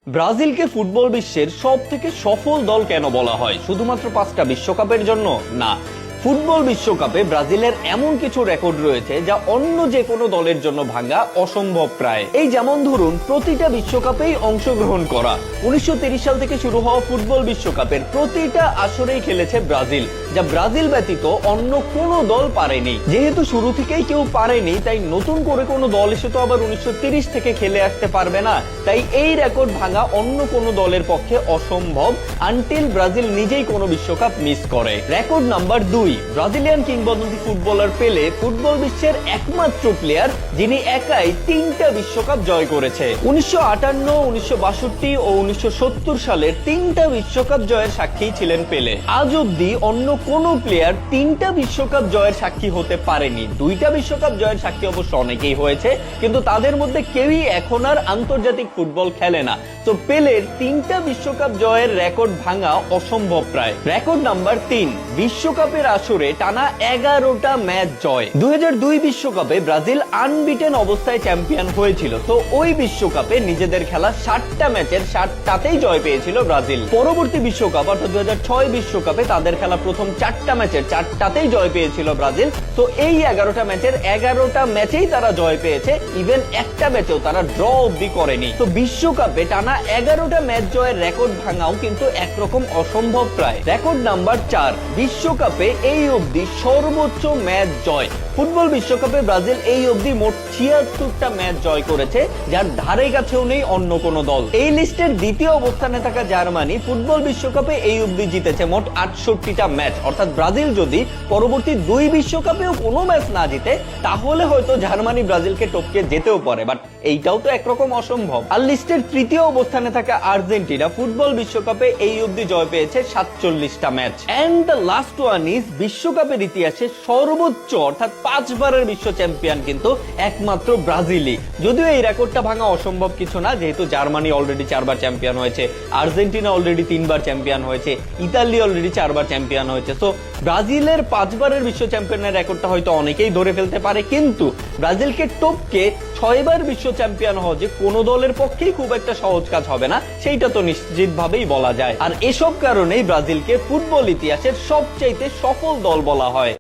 ব্রাজিলকে football বিশ্বের সবথেকে সফল দল কেন বলা হয়? শুধুমাত্র 5টা বিশ্বকাপের জন্য না, ফুটবল বিশ্বকাপে ব্রাজিলের এমন কিছু রেকর্ড রয়েছে যা অন্য যে কোনো দলের জন্য ভাঙা অসম্ভব প্রায়। এই যেমন ধরুন, প্রতিটা বিশ্বকাপেই অংশগ্রহণ করা। 1930 সাল থেকে শুরু হওয়া ফুটবল বিশ্বকাপের প্রতিটা আসরেই খেলেছে ব্রাজিল, যা ব্রাজিল ব্যতীত অন্য কোনো দল পারেনি। যেহেতু শুরু থেকেই কেউ পারেনি, তাই নতুন করে কোনো দল এসে তো আবার 1930 থেকে খেলে আসতে পারবে না। তাই এই রেকর্ড ভাঙা অন্য কোনো দলের পক্ষে অসম্ভব, আনটিল ব্রাজিল নিজেই কোনো বিশ্বকাপ মিস করে। রেকর্ড নাম্বার 2, ব্রাজিলিয়ান কিংবদন্তি ফুটবলার পেলে ফুটবল বিশ্বের একমাত্র প্লেয়ার যিনি একাই 3টা বিশ্বকাপ জয় করেছে। 1958, 1962 ও 1970 সালের 3টা বিশ্বকাপ জয়ের সাক্ষী ছিলেন পেলে। আজ অব্দি অন্য কোন প্লেয়ার 3টা বিশ্বকাপ জয়ের সাক্ষী হতে পারেনি। 2টা বিশ্বকাপ জয়ের সাক্ষী অবশ্য অনেকেই হয়েছে, কিন্তু তাদের মধ্যে কেউই এখন আর আন্তর্জাতিক ফুটবল খেলে না। তো পেলের 3টা বিশ্বকাপ জয়ের রেকর্ড ভাঙা অসম্ভব প্রায়। রেকর্ড নাম্বার 3, বিশ্বকাপের আসরে টানা 11টা ম্যাচ জয়। 2002 বিশ্বকাপে ব্রাজিল আনবিটেন অবস্থায় চ্যাম্পিয়ন হয়েছিল। তো ওই বিশ্বকাপে নিজেদের খেলা 60টা ম্যাচের 60টাতেই জয় পেয়েছিল ব্রাজিল। পরবর্তী বিশ্বকাপ অর্থাৎ 2006 বিশ্বকাপে তাদের খেলা প্রথম 4টা ম্যাচের 4টাতেই জয় পেয়েছিল ব্রাজিল। তো এই 11টা ম্যাচের 11টা ম্যাচেই তারা জয় পেয়েছে, ইভেন একটা ম্যাচেও তারা ড্র অবধি করেনি। তো বিশ্বকাপে টানা 11টা ম্যাচ জয়ের রেকর্ড ভাঙাও কিন্তু একরকম অসম্ভব প্রায়। রেকর্ড নাম্বার 4, বিশ্বকাপে এই অবধি সর্বোচ্চ ম্যাচ জয়। ফুটবল বিশ্বকাপে ব্রাজিল এই অবধি মোট 76টা ম্যাচ জয় করেছে, যার ধারে কাছেও নেই অন্য কোনো দল। এই লিস্টের দ্বিতীয় অবস্থানে থাকা জার্মানি ফুটবল বিশ্বকাপে এই অবধি জিতেছে মোট 68টা ম্যাচ। অর্থাৎ ব্রাজিল যদি পরবর্তী 2 বিশ্বকাপেও কোনো ম্যাচ না জিতে, তাহলে হয়তো জার্মানি ব্রাজিলকে টপকে যেতেও পারে, বাট এইটাও তো একরকম অসম্ভব। আর লিস্টের তৃতীয় অবস্থানে থাকা আর্জেন্টিনা ফুটবল বিশ্বকাপে এই অবধি জয় পেয়েছে 47টা match. And the last one is, বিশ্বকাপের ইতিহাসে সর্বোচ্চ অর্থাৎ 5 বারের বিশ্ব চ্যাম্পিয়ন কিন্তু একমাত্র ব্রাজিলই। যদিও এই রেকর্ডটা ভাঙা অসম্ভব কিছু না, যেহেতু জার্মানি অলরেডি 4 বার চ্যাম্পিয়ন হয়েছে, আর্জেন্টিনা অলরেডি 3 বার চ্যাম্পিয়ন হয়েছে, ইতালি অলরেডি 4 বার চ্যাম্পিয়ন হয়েছে। তো ব্রাজিলের 5 বারের বিশ্ব চ্যাম্পিয়নের রেকর্ডটা হয়তো অনেকেই ধরে ফেলতে পারে, কিন্তু ব্রাজিলকে টপকে 6 বার বিশ্ব চ্যাম্পিয়ন হওয়া যে কোনো দলের পক্ষেই খুব একটা সহজ কাজ হবে না, সেইটা তো নিশ্চিতভাবেই বলা যায়। আর এসব কারণেই ব্রাজিলকে ফুটবল ইতিহাসের সবচাইতে সফল দল বলা হয়।